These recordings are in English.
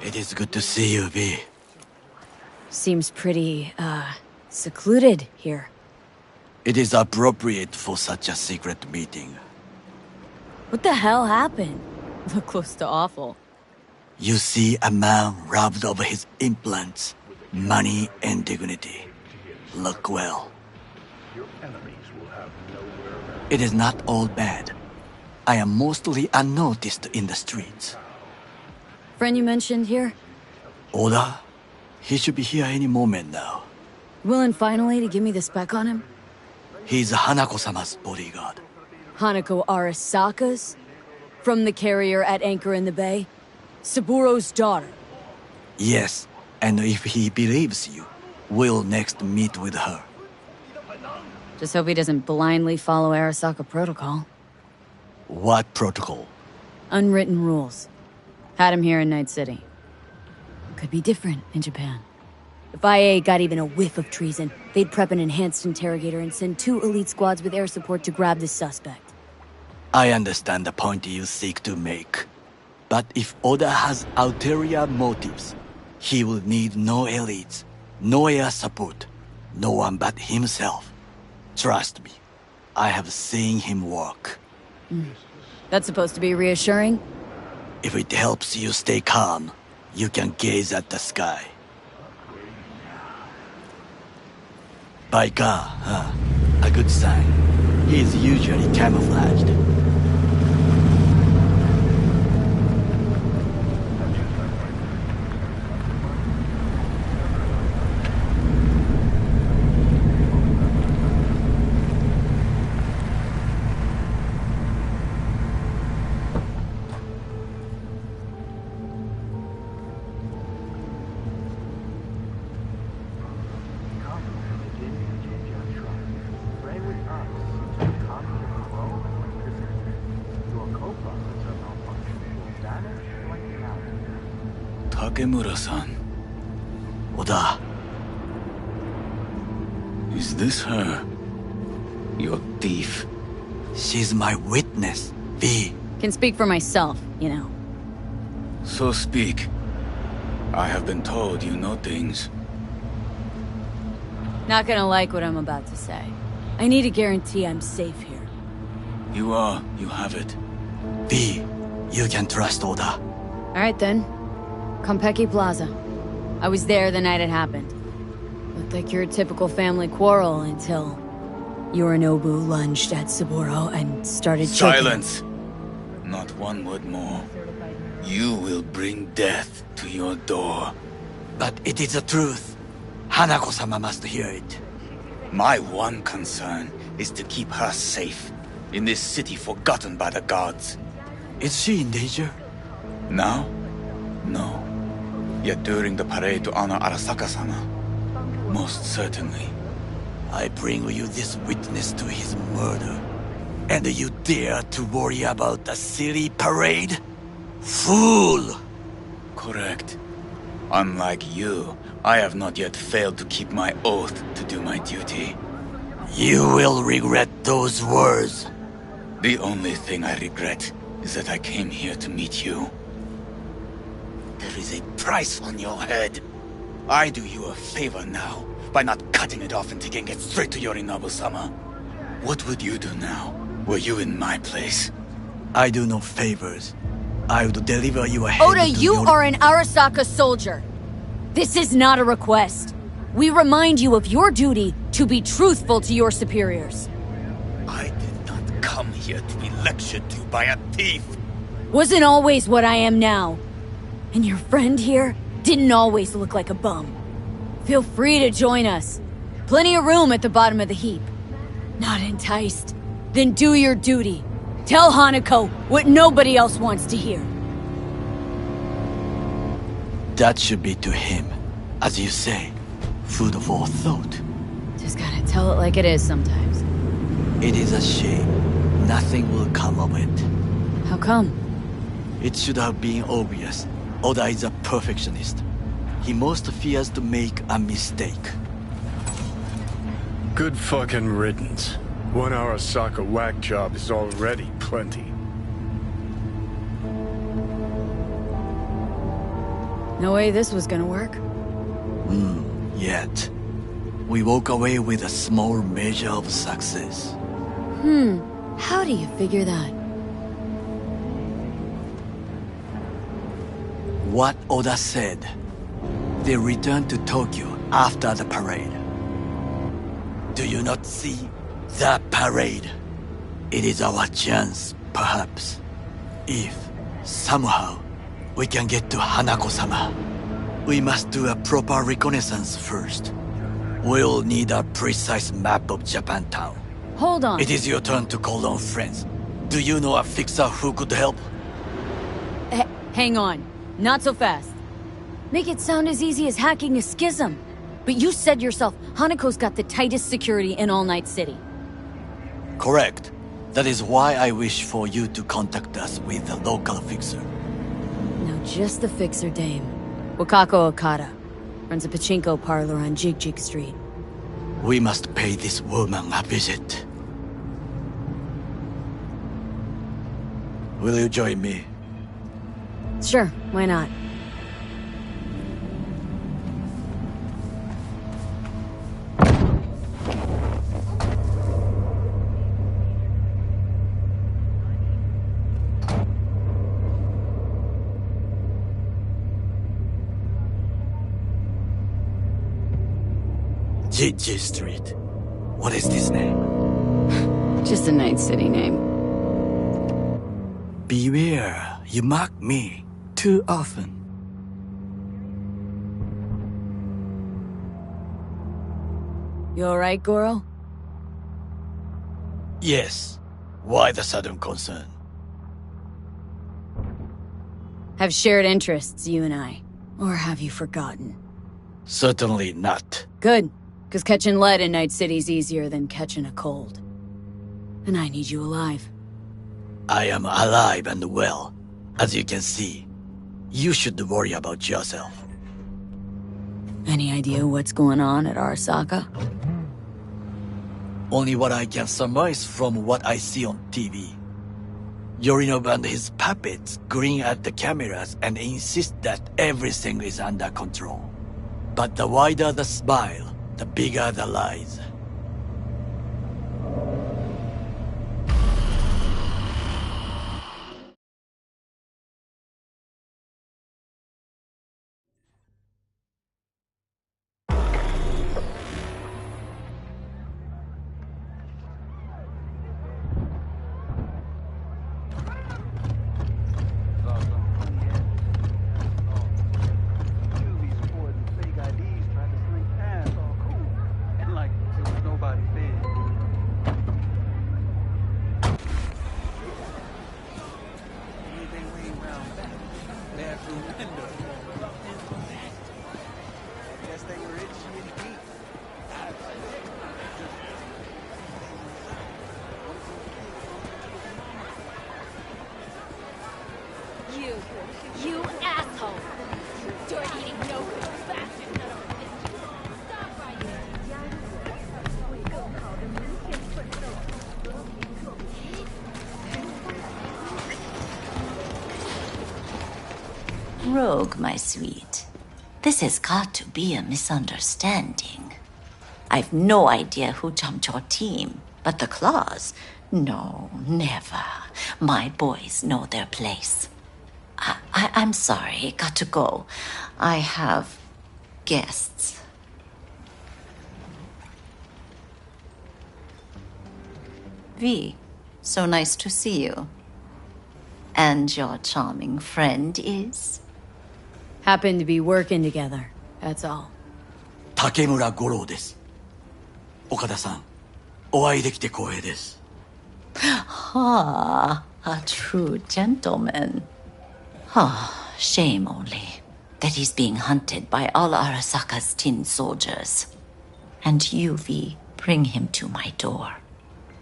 It is good to see you, V. Seems pretty, secluded here. It is appropriate for such a secret meeting. What the hell happened? Look close to awful. You see a man robbed of his implants, money and dignity. Look well. It is not all bad. I am mostly unnoticed in the streets. Friend you mentioned here? Oda? He should be here any moment now. Willing finally to give me the spec on him? He's Hanako-sama's bodyguard. Hanako Arasaka's? From the carrier at anchor in the bay? Saburo's daughter? Yes, and if he believes you, we'll next meet with her. Just hope he doesn't blindly follow Arasaka protocol. What protocol? Unwritten rules. Had him here in Night City. Could be different in Japan. If IA got even a whiff of treason, they'd prep an enhanced interrogator and send 2 elite squads with air support to grab the suspect. I understand the point you seek to make. But if Oda has ulterior motives, he will need no elites, no air support, no one but himself. Trust me, I have seen him work. That's supposed to be reassuring? If it helps you stay calm, you can gaze at the sky. By God, huh? A good sign. He is usually camouflaged. Takemura-san. Oda, Is this her? Your thief? she's my witness, V. Can speak for myself, you know. So speak. I have been told you know things. Not gonna like what I'm about to say. I need a guarantee I'm safe here. You have it. V, you can trust Oda. Alright then. Konpeki Plaza. I was there the night it happened. Looked like your typical family quarrel until Yorinobu lunged at Saburo and started choking. Silence! Not one word more. You will bring death to your door. But it is the truth. Hanako-sama must hear it. My one concern is to keep her safe in this city forgotten by the gods. Is she in danger? Now? No. Yet during the parade to honor Arasaka-sama, most certainly. I bring you this witness to his murder. And you dare to worry about a silly parade? Fool! Correct. Unlike you, I have not yet failed to keep my oath to do my duty. You will regret those words. The only thing I regret is that I came here to meet you. There is a price on your head. I do you a favor now by not cutting it off and taking it straight to Yorinobu-sama. What would you do now, were you in my place? I do no favors. I would deliver you a head Oda, to you are an Arasaka soldier. This is not a request. We remind you of your duty to be truthful to your superiors. I did not come here to be lectured to by a thief. Wasn't always what I am now. And your friend here didn't always look like a bum. Feel free to join us. Plenty of room at the bottom of the heap. Not enticed? Then do your duty. Tell Hanako what nobody else wants to hear. That should be to him. As you say, food for thought. Just gotta tell it like it is sometimes. It is a shame. Nothing will come of it. How come? It should have been obvious. Oda is a perfectionist. he most fears to make a mistake. Good fucking riddance. 1 Arasaka whack job is already plenty. No way this was gonna work. Yet, we walk away with a small measure of success. How do you figure that? What Oda said. They returned to Tokyo after the parade. Do you not see the parade? It is our chance, perhaps. If, somehow, we can get to Hanako-sama. We must do a proper reconnaissance first. We'll need a precise map of Japantown. Hold on. It is your turn to call on friends. Do you know a fixer who could help? Hang on. Not so fast. Make it sound as easy as hacking a schism. But you said yourself, Hanako's got the tightest security in All Night City. Correct. That is why I wish for you to contact us with a local fixer. Now just the fixer dame. Wakako Okada. Runs a pachinko parlor on Jig Street. We must pay this woman a visit. Will you join me? Sure, why not? Jiji Street. What is this name? Just a Night City name. Beware, you mock me too often. You alright, Goro? Yes. Why the sudden concern? Have shared interests, you and I. Or have you forgotten? Certainly not. Good, because catching lead in Night City's easier than catching a cold. And I need you alive. I am alive and well, as you can see. You should worry about yourself. Any idea what's going on at Arasaka? Only what I can surmise from what I see on TV. Yorinov and his puppets grin at the cameras and insist that everything is under control. But the wider the smile, the bigger the lies. You asshole! Dirt-eating no-good bastard! Stop right there! Rogue, my sweet. This has got to be a misunderstanding. I've no idea who jumped your team, but the claws? No, never. My boys know their place. I'm sorry, got to go. I have guests. V, so nice to see you. And your charming friend is? Happen to be working together, that's all. 竹村五郎です。岡田さん、お会いできて光栄です。Ah, a true gentleman. Ah, shame only that he's being hunted by all Arasaka's tin soldiers. And you, V, bring him to my door.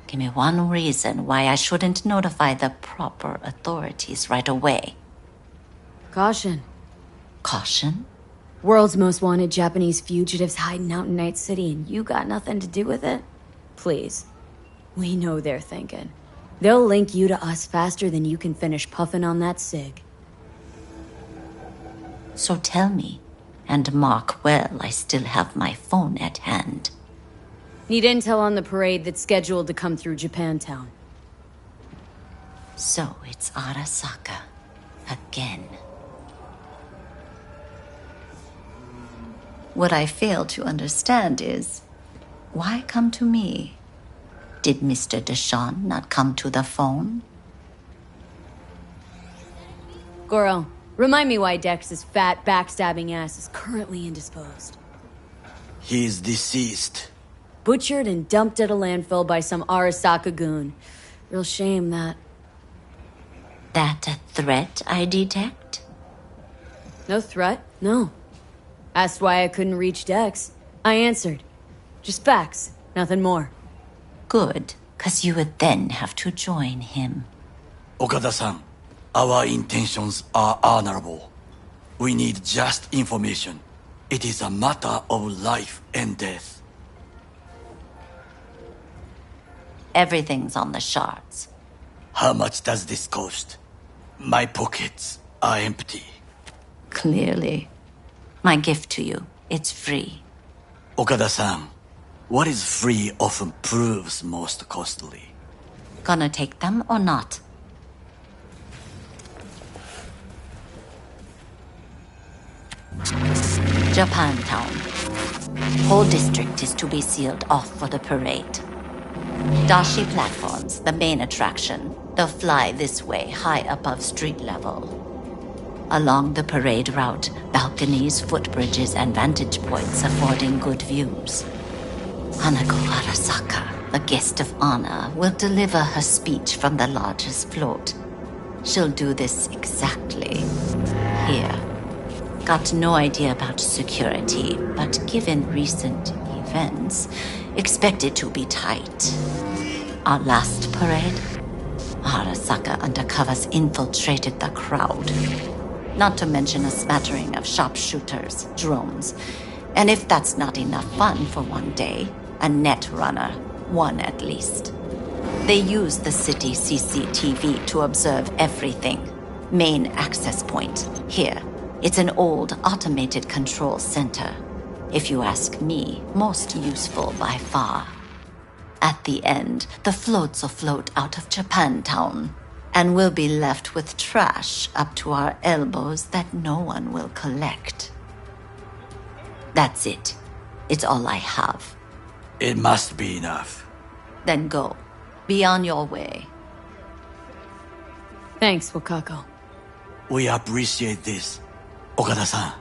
Give me one reason why I shouldn't notify the proper authorities right away. Caution. Caution? World's most wanted Japanese fugitives hiding out in Night City and you got nothing to do with it? Please. We know they're thinking. They'll link you to us faster than you can finish puffing on that cig. So tell me, and mark well I still have my phone at hand. Need intel on the parade that's scheduled to come through Japantown. So it's Arasaka. Again. What I fail to understand is, why come to me? Did Mr. Deshawn not come to the phone? Goro, remind me why Dex's fat, backstabbing ass is currently indisposed. He is deceased. Butchered and dumped at a landfill by some Arasaka goon. Real shame, that. That a threat I detect? No threat, no. Asked why I couldn't reach Dex. I answered. Just facts, nothing more. Good, 'cause you would then have to join him. Okada-san, our intentions are honorable. We need just information. It is a matter of life and death. Everything's on the shards. How much does this cost? My pockets are empty. Clearly. My gift to you, it's free. Okada-san, what is free often proves most costly. Gonna take them or not? Japantown. Whole district is to be sealed off for the parade. Dashi platforms, the main attraction. They'll fly this way, high above street level. Along the parade route, balconies, footbridges, and vantage points affording good views. Hanako Arasaka, the guest of honor, will deliver her speech from the largest float. She'll do this exactly here. Got no idea about security, but given recent events, expect it to be tight. Our last parade, Arasaka undercovers infiltrated the crowd. Not to mention a smattering of sharpshooters, drones, and if that's not enough fun for one day, a net runner, one at least. They use the city CCTV to observe everything. Main access point, here. It's an old automated control center. If you ask me, most useful by far. At the end, the floats will float out of Japantown, and we'll be left with trash up to our elbows that no one will collect. That's it. It's all I have. It must be enough. Then go. Be on your way. Thanks, Wakako. We appreciate this, Okada-san.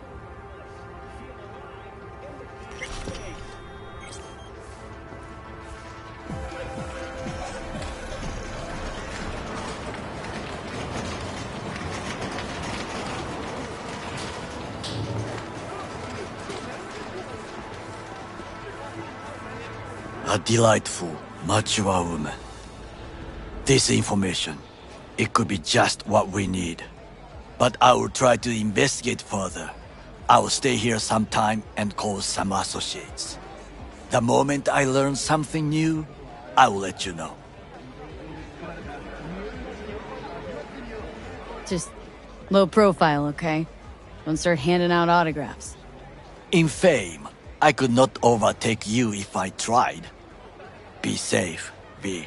A delightful, mature woman. This information, it could be just what we need. But I will try to investigate further. I will stay here some time and call some associates. The moment I learn something new, I will let you know. Just low profile, okay? Don't start handing out autographs. In fame, I could not overtake you if I tried. Be safe, V.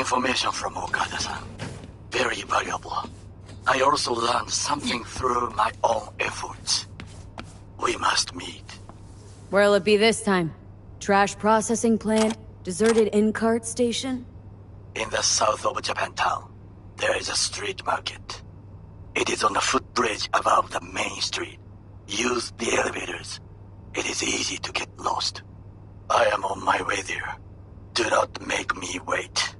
Information from Okada-san. Very valuable. I also learned something through my own efforts. We must meet. Where'll it be this time? Trash processing plant? Deserted in-cart station? In the south of Japantown, there is a street market. It is on the footbridge above the main street. Use the elevators. It is easy to get lost. I am on my way there. Do not make me wait.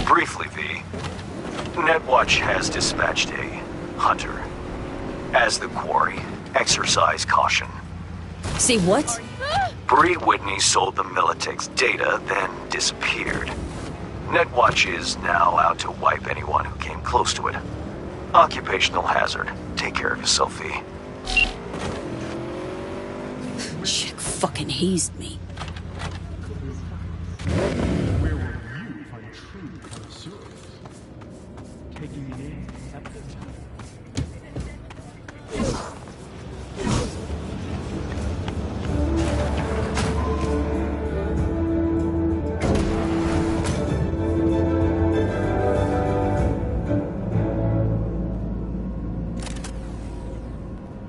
Briefly, V. Netwatch has dispatched a hunter. As the quarry, exercise caution. See what? Bree Whitney sold the Militech's data, then disappeared. Netwatch is now out to wipe anyone who came close to it. Occupational hazard. Take care of yourself, V. Chick fucking hazed me. Where were you if I'm true connoisseurs? Taking the aim at the time.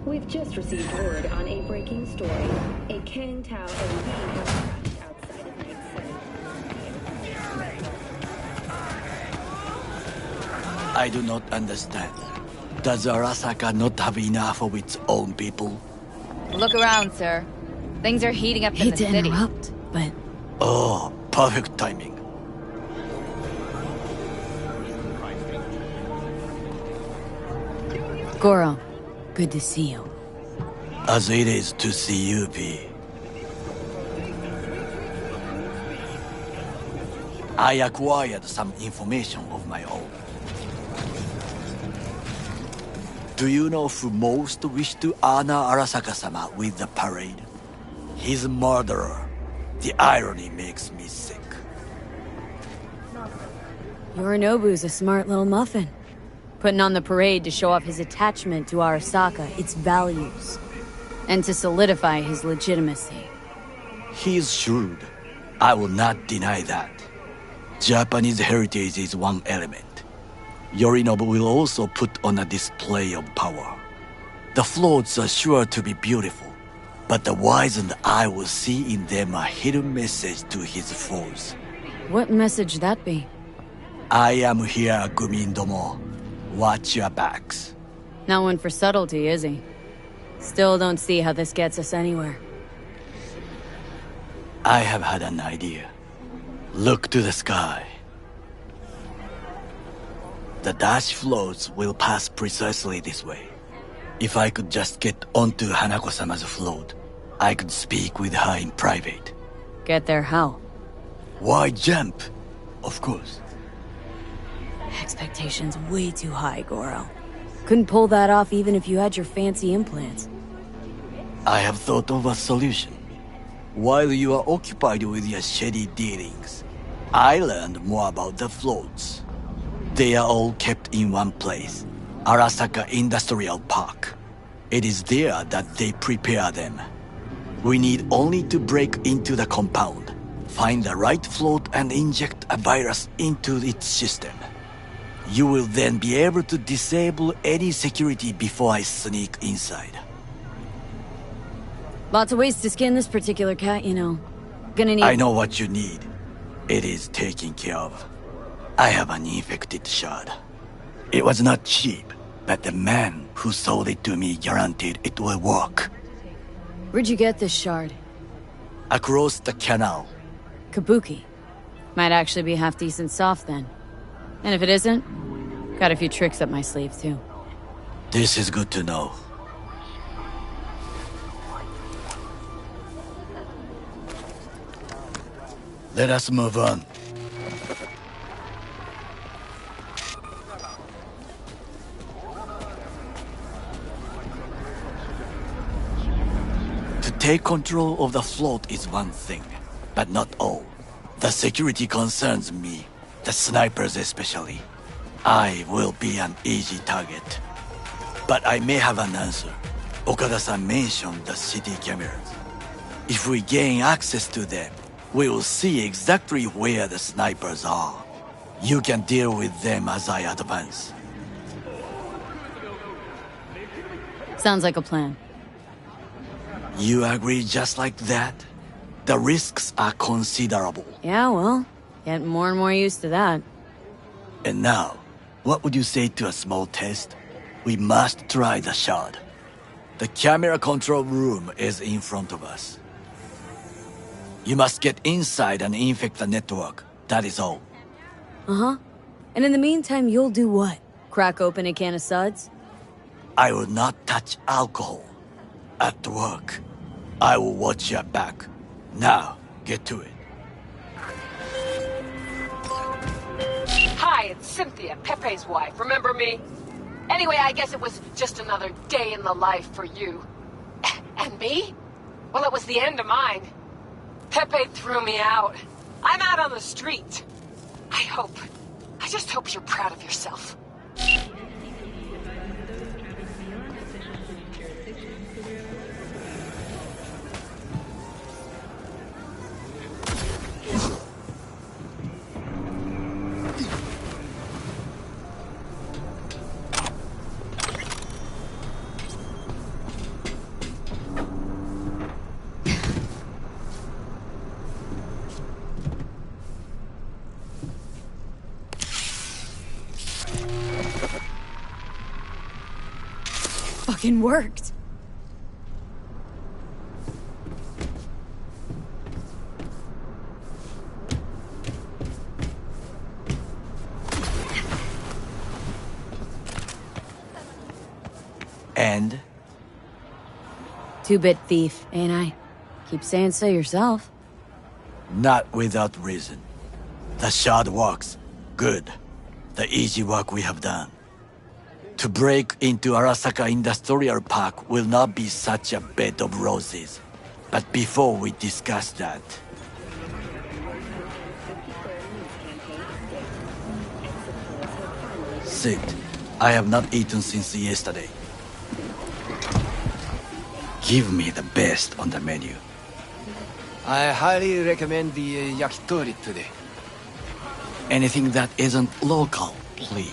We've just received word on a breaking story. A Kang Tao OV has crashed outside of Night City. I do not understand. Does Arasaka not have enough of its own people? Look around, sir. Things are heating up in Hate the to city. interrupt, but Oh, perfect timing. Goro, good to see you. As it is to see you, V. I acquired some information of my own. Do you know who most wished to honor Arasaka-sama with the parade? His murderer. The irony makes me sick. Yorinobu's a smart little muffin. Putting on the parade to show off his attachment to Arasaka, its values. And to solidify his legitimacy. He is shrewd. I will not deny that. Japanese heritage is one element. Yorinobu will also put on a display of power. The floats are sure to be beautiful, but the wizened eye will see in them a hidden message to his foes. What message that be? I am here, Gumindomo. Watch your backs. Not one for subtlety, is he? Still don't see how this gets us anywhere. I have had an idea. Look to the sky. The dash floats will pass precisely this way. If I could just get onto Hanako-sama's float, I could speak with her in private. Get there how? Why jump? Of course. Expectations way too high, Goro. Couldn't pull that off even if you had your fancy implants. I have thought of a solution. While you are occupied with your shady dealings, I learned more about the floats. They are all kept in one place, Arasaka Industrial Park. It is there that they prepare them. We need only to break into the compound, find the right float and inject a virus into its system. You will then be able to disable any security before I sneak inside. Lots of ways to skin this particular cat, you know. Gonna need— I know what you need. It is taken care of. I have an infected shard. It was not cheap, but the man who sold it to me guaranteed it will work. Where'd you get this shard? Across the canal. Kabuki. Might actually be half-decent soft then. And if it isn't, got a few tricks up my sleeve too. This is good to know. Let us move on. To take control of the float is one thing, but not all. The security concerns me, the snipers especially. I will be an easy target. But I may have an answer. Okada-san mentioned the city cameras. If we gain access to them, we will see exactly where the snipers are. You can deal with them as I advance. Sounds like a plan. You agree just like that? The risks are considerable. Yeah, well, getting more and more used to that. And now, what would you say to a small test? We must try the shard. The camera control room is in front of us. You must get inside and infect the network. That is all. Uh-huh. And in the meantime, you'll do what? Crack open a can of suds? I will not touch alcohol. At work, I will watch your back. Now, get to it. Hi, it's Cynthia, Pepe's wife. Remember me? Anyway, I guess it was just another day in the life for you. And me? Well, it was the end of mine. Pepe threw me out. I'm out on the street. I just hope you're proud of yourself. Fucking worked. And? Two-bit thief, ain't I? Keep saying so yourself. Not without reason. The shard works. Good. The easy work we have done. To break into Arasaka Industrial Park will not be such a bed of roses. But before we discuss that... Sit. I have not eaten since yesterday. Give me the best on the menu. I highly recommend the yakitori today. Anything that isn't local, please.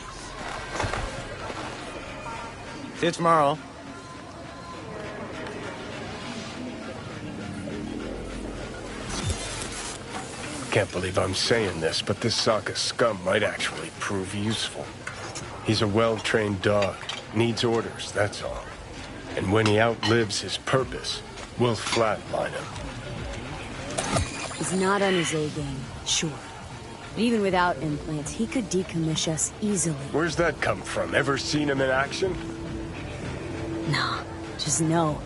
See you tomorrow. Can't believe I'm saying this, but this Sokka scum might actually prove useful. He's a well-trained dog. Needs orders, that's all. And when he outlives his purpose, we'll flatline him. He's not on his A game, sure. But even without implants, he could decommission us easily. Where's that come from? Ever seen him in action? Nah, just know.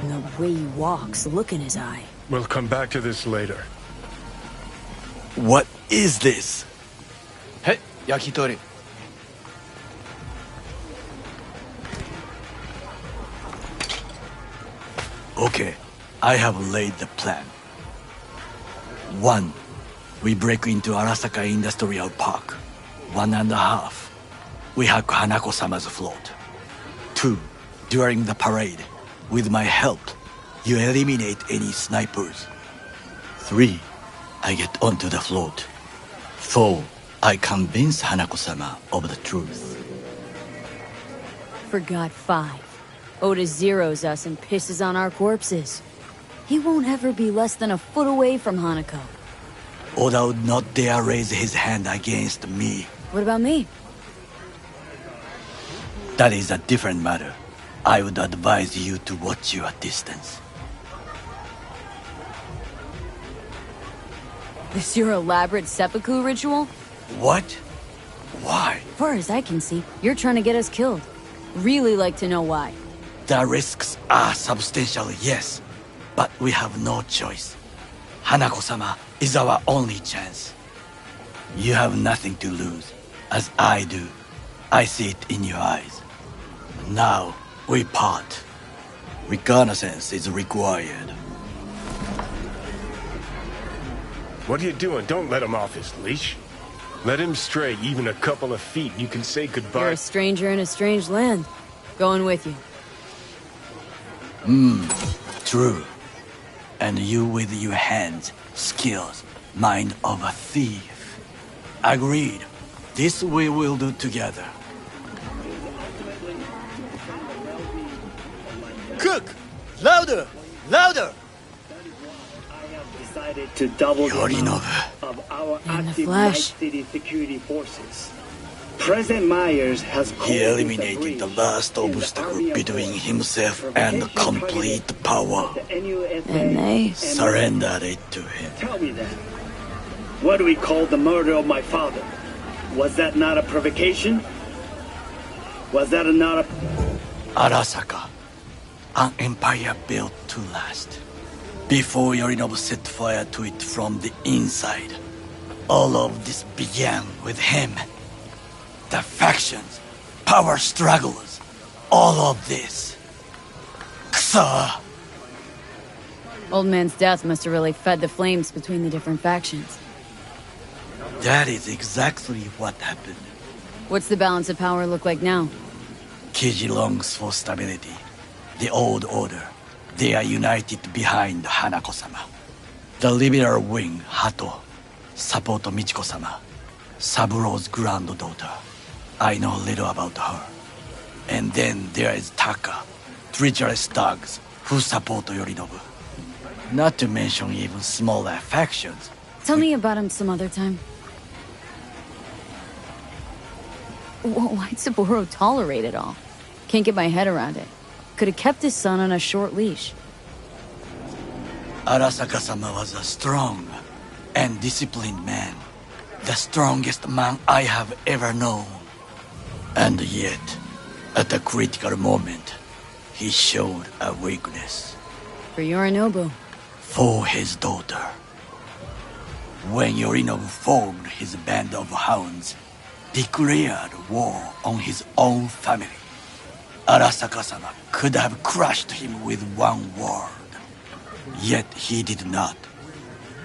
And the way he walks, look in his eye. We'll come back to this later. What is this? Hey, yakitori. Okay, I have laid the plan. 1. We break into Arasaka Industrial Park. 1.5. We hack Hanako-sama's float. 2. During the parade, with my help, you eliminate any snipers. 3. I get onto the float. 4. I convince Hanako-sama of the truth. Forgot 5. Oda zeroes us and pisses on our corpses. He won't ever be less than a foot away from Hanako. Oda would not dare raise his hand against me. What about me? That is a different matter. I would advise you to watch your distance. This your elaborate seppuku ritual? What? Why? Far as I can see, you're trying to get us killed. Really like to know why. The risks are substantial, yes. But we have no choice. Hanako-sama is our only chance. You have nothing to lose, as I do. I see it in your eyes. Now, we part. Reconnaissance is required. What are you doing? Don't let him off his leash. Let him stray even a couple of feet, and you can say goodbye. You're a stranger in a strange land. Going with you. True. And you with your hands, skills, mind of a thief. Agreed. This we will do together. Cook! Louder! Louder! Decided to double the amount Yorinobu. of our In the active flesh. Night City security forces. President Myers has He eliminated the last obstacle between himself and complete power. And they Surrendered it to him. Tell me then, what do we call the murder of my father? Was that not a provocation? Was that not a... Arasaka, an empire built to last. Before Yorinobu set fire to it from the inside, all of this began with him. The factions, power struggles, all of this. Ksa! Old man's death must have really fed the flames between the different factions. That is exactly what happened. What's the balance of power look like now? Kiji longs for stability. The old order. They are united behind Hanako-sama. The liberal wing, Hato, support Michiko-sama, Saburo's granddaughter. I know little about her. And then there is Taka, treacherous thugs who support Yorinobu. Not to mention even smaller factions. Tell me about him some other time. Why'd Saburo tolerate it all? Can't get my head around it. Could have kept his son on a short leash. Arasaka-sama was a strong and disciplined man. The strongest man I have ever known. And yet, at a critical moment, he showed a weakness. For Yorinobu. For his daughter. When Yorinobu formed his band of hounds, declared war on his own family, Arasaka-sama could have crushed him with one word. Yet he did not.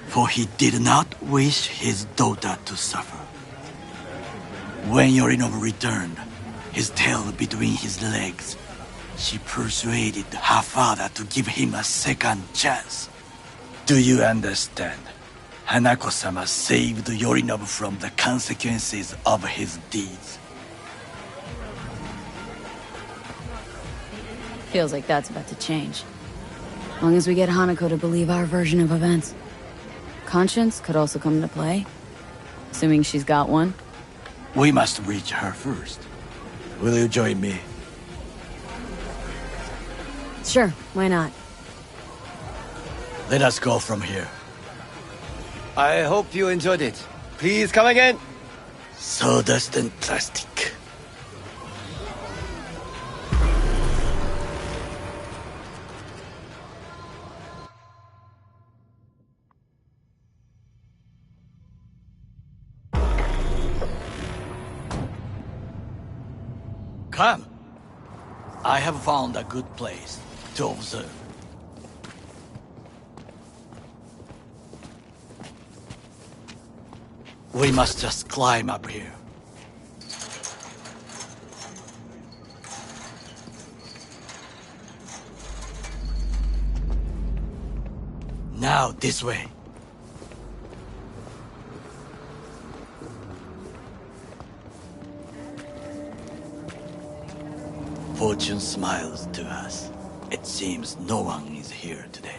For he did not wish his daughter to suffer. When Yorinobu returned, his tail between his legs. She persuaded her father to give him a second chance. Do you understand? Hanako-sama saved Yorinobu from the consequences of his deeds. Feels like that's about to change. As long as we get Hanako to believe our version of events. Conscience could also come into play. Assuming she's got one. We must reach her first. Will you join me? Sure, why not? Let us go from here. I hope you enjoyed it. Please come again. Sawdust and plastic. Come. I have found a good place to observe. We must just climb up here. Now, this way. Fortune smiles to us. It seems no one is here today.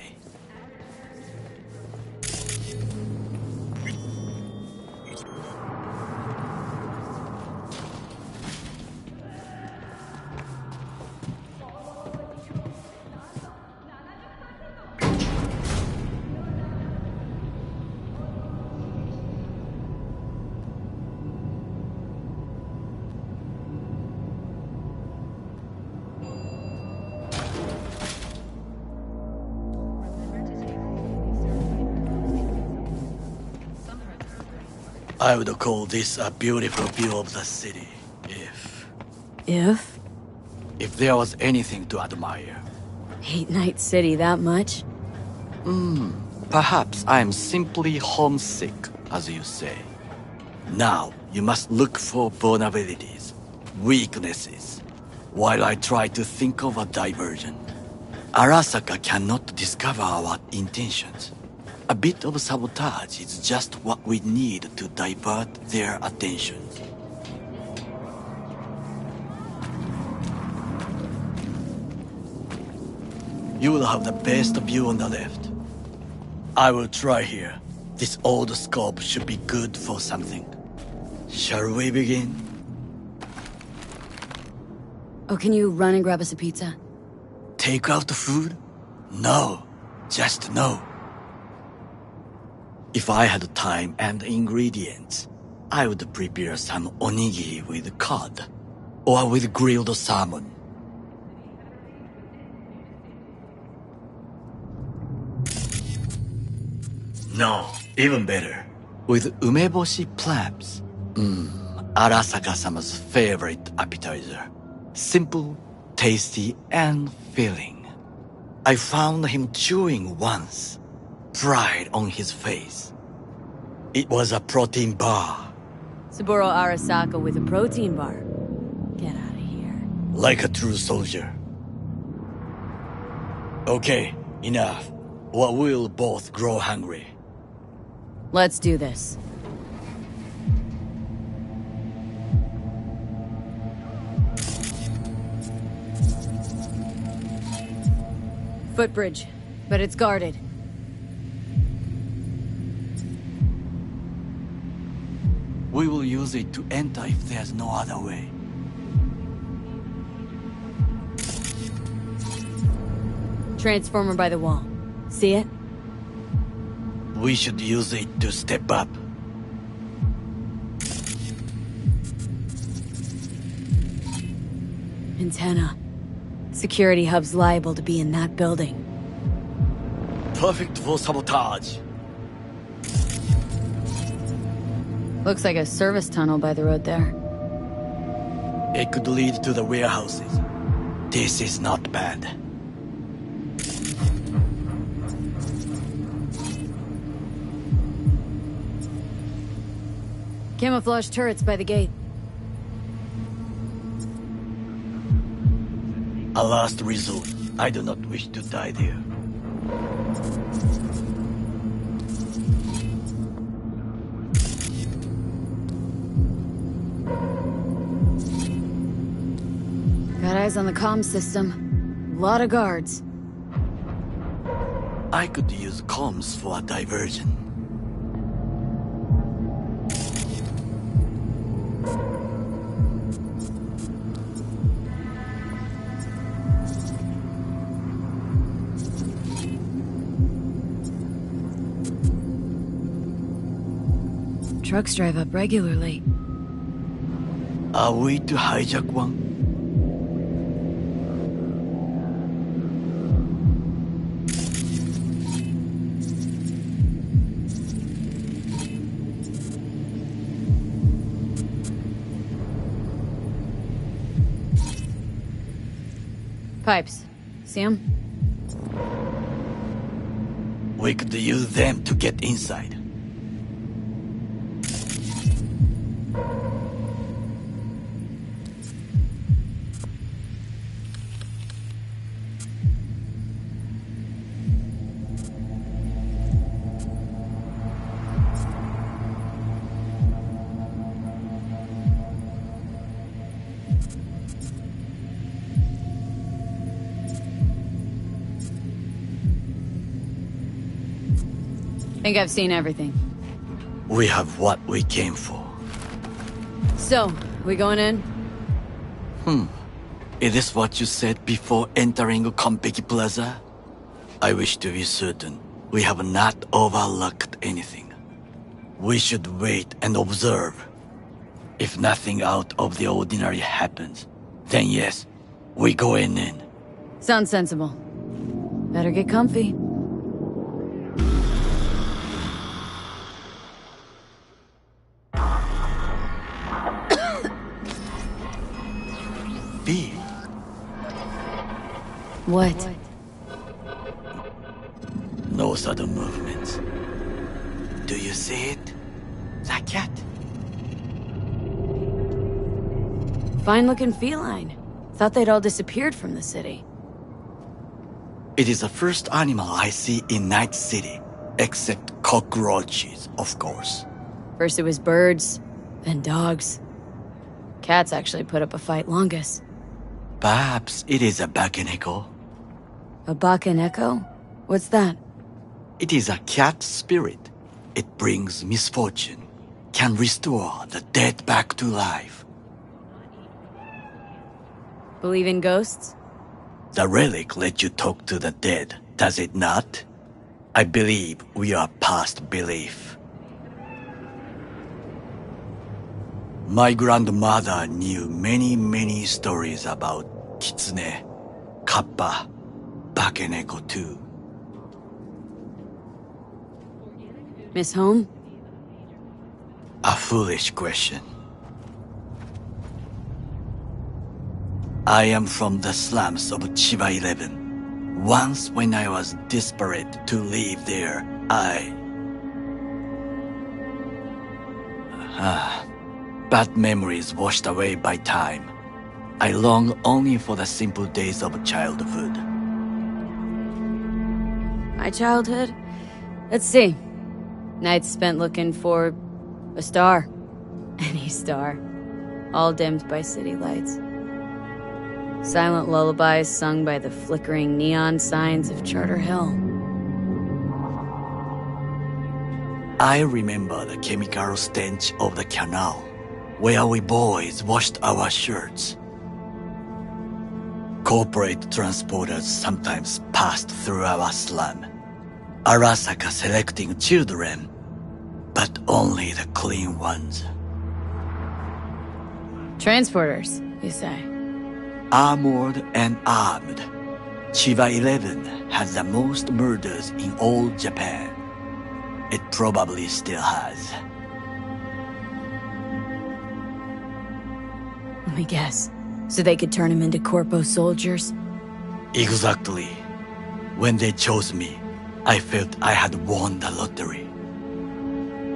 I would call this a beautiful view of the city, If? If there was anything to admire. Hate Night City that much? Perhaps I'm simply homesick, as you say. Now, you must look for vulnerabilities, weaknesses, while I try to think of a diversion. Arasaka cannot discover our intentions. A bit of sabotage is just what we need to divert their attention. You will have the best view on the left. I will try here. This old scope should be good for something. Shall we begin? Oh, can you run and grab us a pizza? Take out the food? No. Just no. If I had time and ingredients, I would prepare some onigiri with cod, or with grilled salmon. No, even better. With umeboshi clams. Arasaka-sama's favorite appetizer. Simple, tasty, and filling. I found him chewing once. Pride on his face. It was a protein bar. Saburo Arasaka with a protein bar. Get out of here. Like a true soldier. Okay, enough. Or we'll both grow hungry. Let's do this. Footbridge, but it's guarded. We will use it to enter if there's no other way. Transformer by the wall. See it? We should use it to step up. Antenna. Security hub's liable to be in that building. Perfect for sabotage. Looks like a service tunnel by the road there. It could lead to the warehouses. This is not bad. Camouflage turrets by the gate. A last resort. I do not wish to die there. Got eyes on the comm system. Lot of guards. I could use comms for a diversion. Trucks drive up regularly. Are we to hijack one? Pipes. See 'em? We could use them to get inside. Think I've seen everything. We have what we came for. So, we going in? Is this what you said before entering Konpeki Plaza? I wish to be certain we have not overlooked anything. We should wait and observe. If nothing out of the ordinary happens, then yes, we going in. Sounds sensible. Better get comfy. B. What? No sudden movements. Do you see it? That cat? Fine-looking feline. Thought they'd all disappeared from the city. It is the first animal I see in Night City, except cockroaches, of course. First it was birds, then dogs. Cats actually put up a fight longest. Perhaps it is a bakeneko. A bakeneko? What's that? It is a cat spirit. It brings misfortune, can restore the dead back to life. Believe in ghosts? The relic lets you talk to the dead, does it not? I believe we are past belief. My grandmother knew many stories about kitsune, kappa, bakeneko too. Miss Home? A foolish question. I am from the slums of Chiba 11. Once when I was desperate to live there, bad memories washed away by time. I long only for the simple days of childhood. My childhood? Let's see. Nights spent looking for a star. Any star. All dimmed by city lights. Silent lullabies sung by the flickering neon signs of Charter Hill. I remember the chemical stench of the canal, where we boys washed our shirts. Corporate transporters sometimes passed through our slum, Arasaka selecting children, but only the clean ones. Transporters, you say? Armored and armed, Chiba 11 has the most murders in all Japan. It probably still has. Let me guess. So they could turn him into Corpo soldiers? Exactly. When they chose me, I felt I had won the lottery.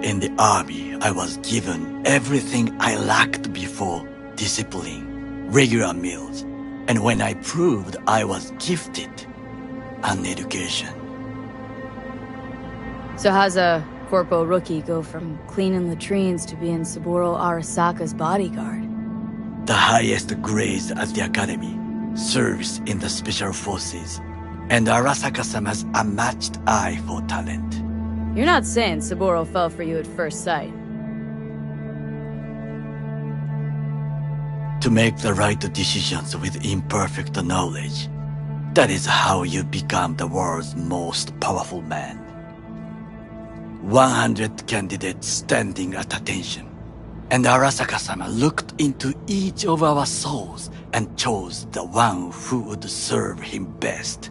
In the army, I was given everything I lacked before: discipline, regular meals, And when I proved I was gifted an education. So how's a corpo rookie go from cleaning latrines to being Saburo Arasaka's bodyguard? The highest grades at the academy, service in the special forces, and Arasaka-sama's unmatched eye for talent. You're not saying Saburo fell for you at first sight. To make the right decisions with imperfect knowledge, that is how you become the world's most powerful man. 100 candidates standing at attention, and Arasaka-sama looked into each of our souls and chose the one who would serve him best.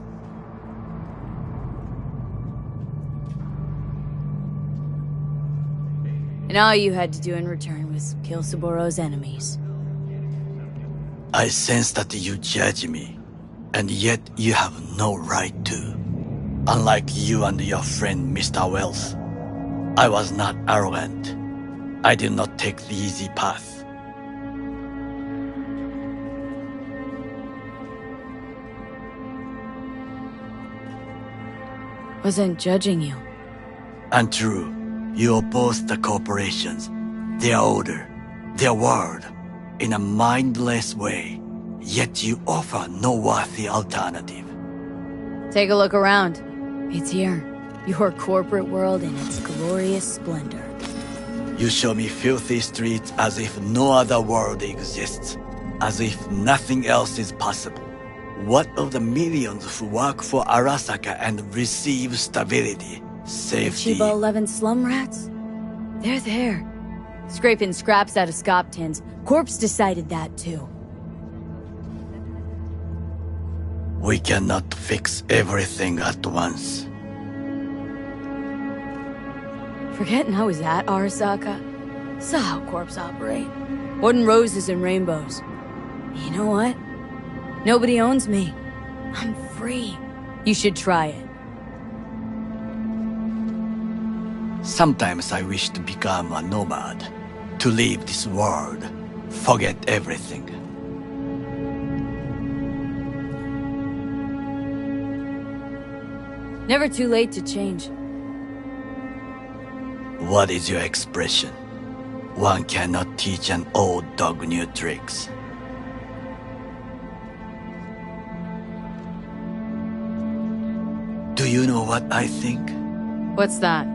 And all you had to do in return was kill Saburo's enemies. I sense that you judge me, and yet you have no right to. Unlike you and your friend Mr. Wells, I was not arrogant. I did not take the easy path. Wasn't judging you. Untrue. You oppose the corporations, their order, their word, in a mindless way, yet you offer no worthy alternative. Take a look around. It's here. Your corporate world in its glorious splendor. You show me filthy streets as if no other world exists, as if nothing else is possible. What of the millions who work for Arasaka and receive stability, safety? Chiba 11 slum rats? They're there. Scraping scraps out of scop tins. Corpse decided that too. We cannot fix everything at once. Forgetting I was at Arasaka? Saw how corps operate. Wasn't roses and rainbows. You know what? Nobody owns me. I'm free. You should try it. Sometimes I wish to become a nomad, to leave this world, forget everything. Never too late to change. What is your expression? One cannot teach an old dog new tricks. Do you know what I think? What's that?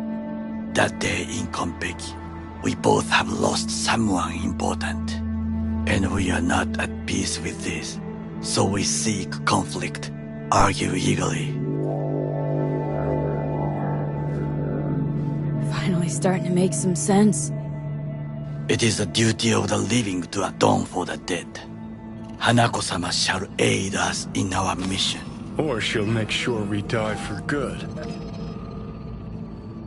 That day in Konpeki, we both have lost someone important. And we are not at peace with this. So we seek conflict, argue eagerly. Finally starting to make some sense. It is the duty of the living to atone for the dead. Hanako-sama shall aid us in our mission. Or she'll make sure we die for good.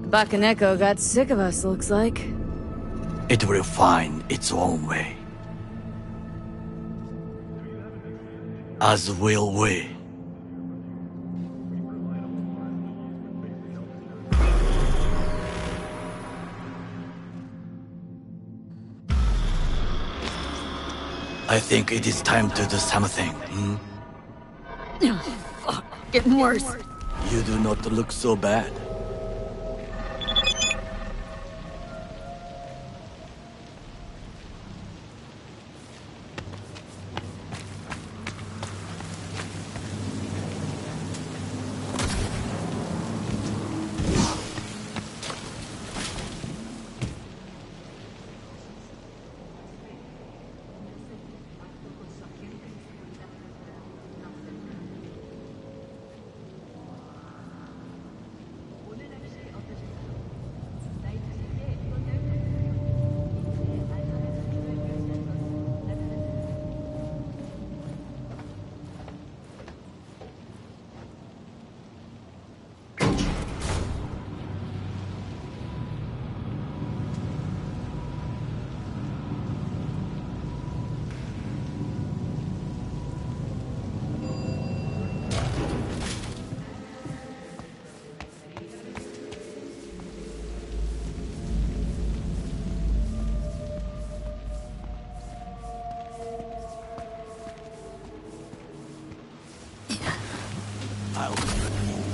Bakaneko got sick of us, looks like. It will find its own way. As will we. I think it is time to do something, Fuck, getting worse. You do not look so bad.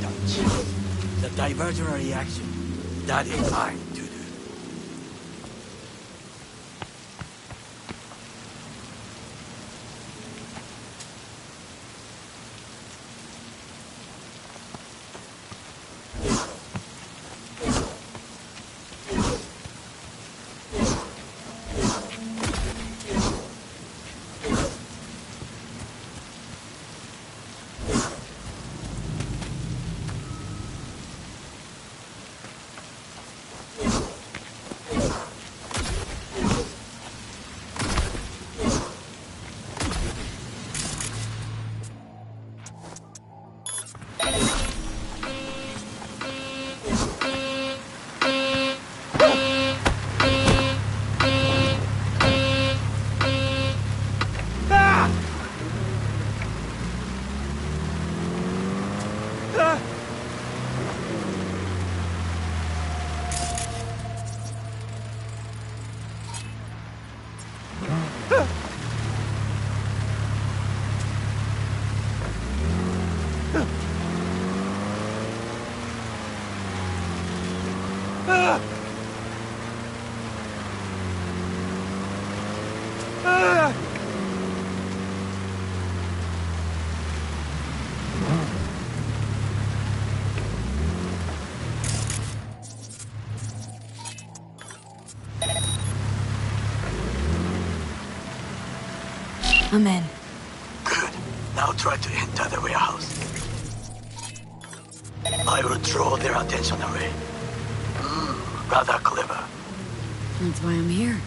Touch. The diversionary reaction. That is mine to do. I'm in. Good. Now try to enter the warehouse. I will draw their attention away. Rather clever. That's why I'm here.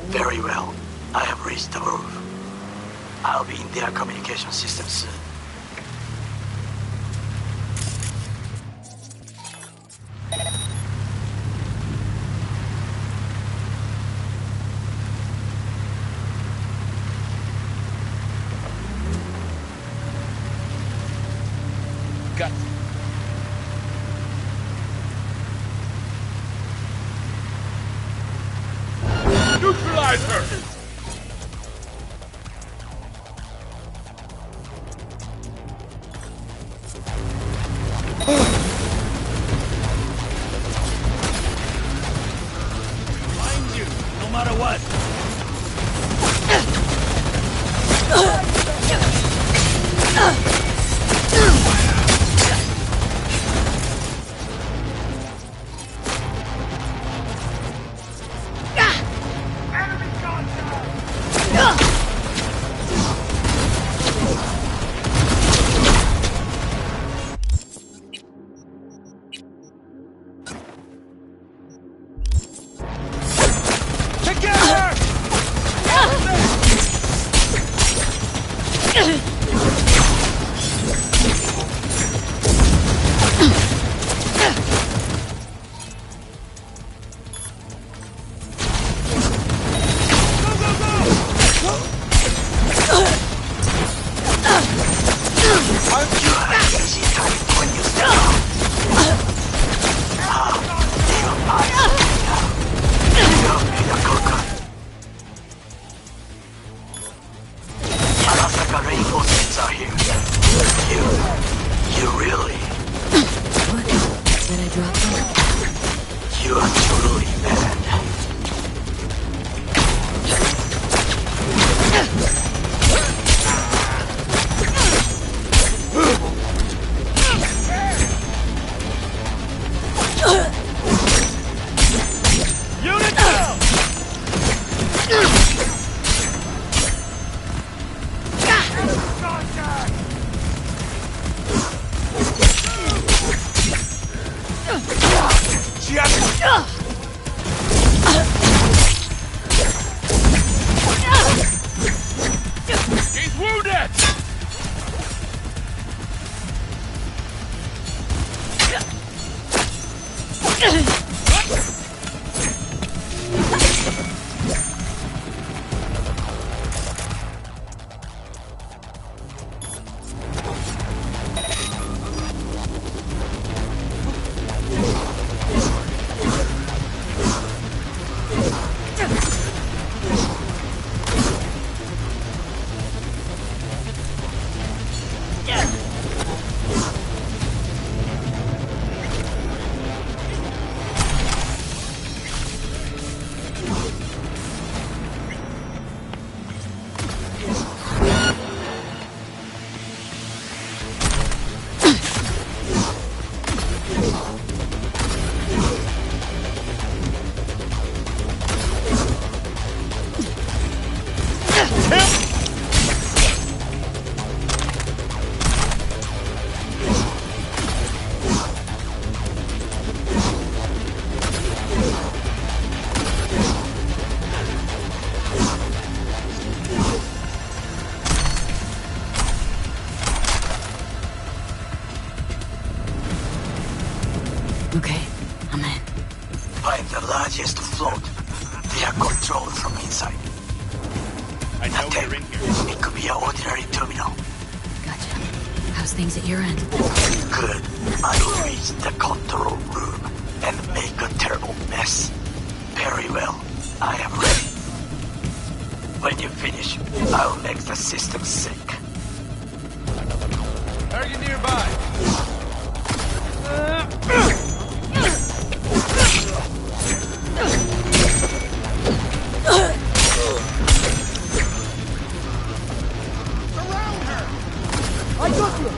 Very well. I have reached the roof. I'll be in their communication system soon. Got neutralize her! Find you, no matter what. Reinforcements are here. You really? What? Did I drop them? You are truly mad. Unit down! He's wounded! Okay, I'm in. Find the largest float. They are controlled from inside. I know Nothing. we're in here. It could be an ordinary terminal. Gotcha. How's things at your end? Good. I will reach the control room and make a terrible mess. Very well. I am ready. When you finish, I'll make the system sink. Target nearby. Surround her! I got you!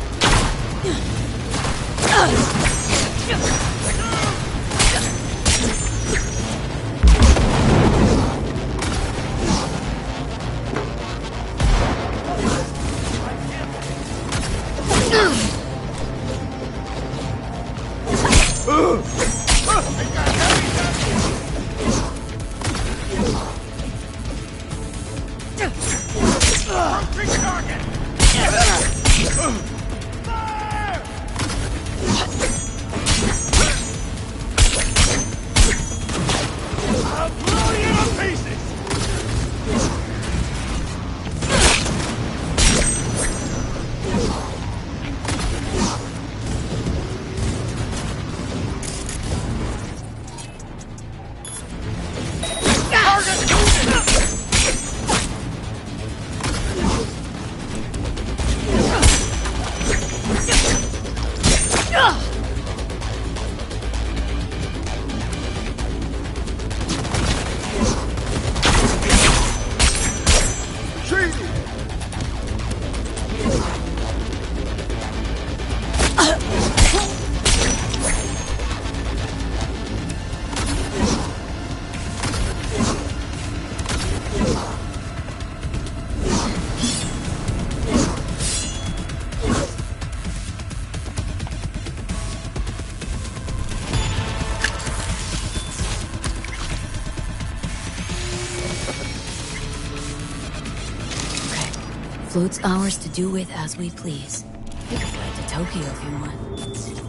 Float's ours to do with as we please. We could fly to Tokyo if you want.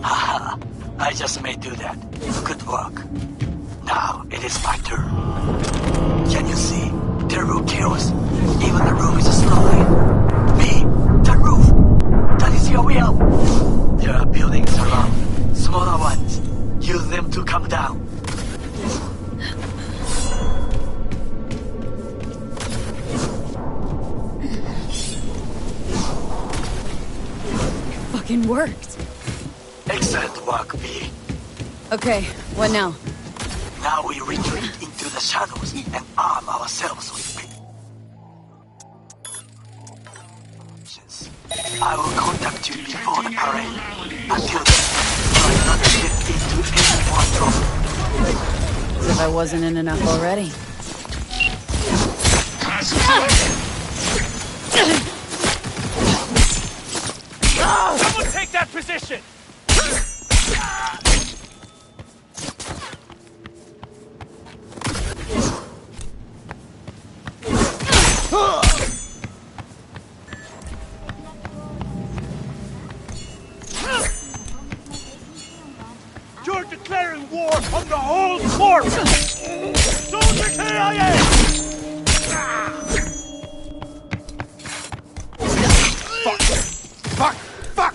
Haha, I just may do that. Good work. Now, it is my turn. Can you see? Terrible chaos. Even the roof is slowing. Me, the roof. That is your will. There are buildings around. Smaller ones. Use them to come down. Fucking worked. Excellent work, B. Okay, what now? Now we retreat into the shadows and arm ourselves with it. I will contact you before the parade. Until then, try not to get into any more trouble. As if I wasn't in enough already. Someone take that position! You're declaring war on the whole corps! Soldier KIA! Fuck! Fuck! Fuck!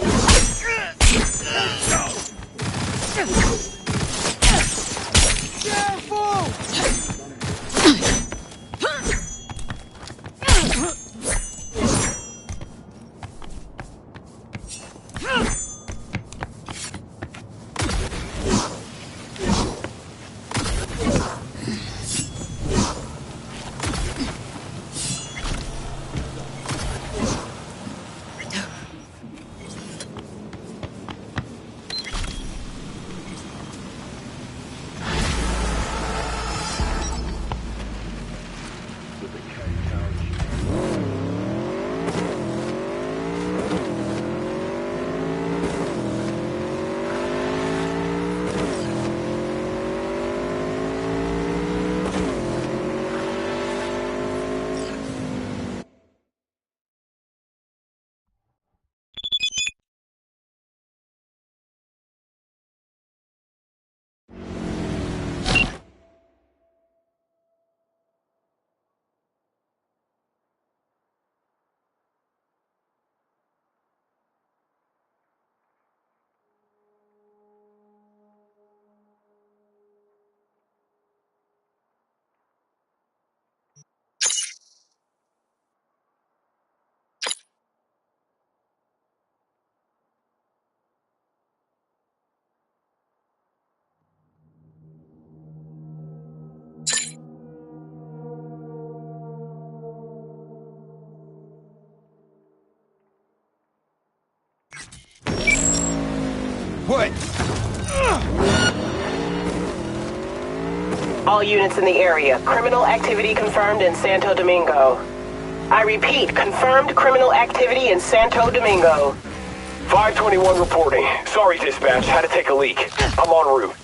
What? All units in the area. Criminal activity confirmed in Santo Domingo. I repeat, confirmed criminal activity in Santo Domingo. 521 reporting. Sorry, dispatch. Had to take a leak. I'm en route.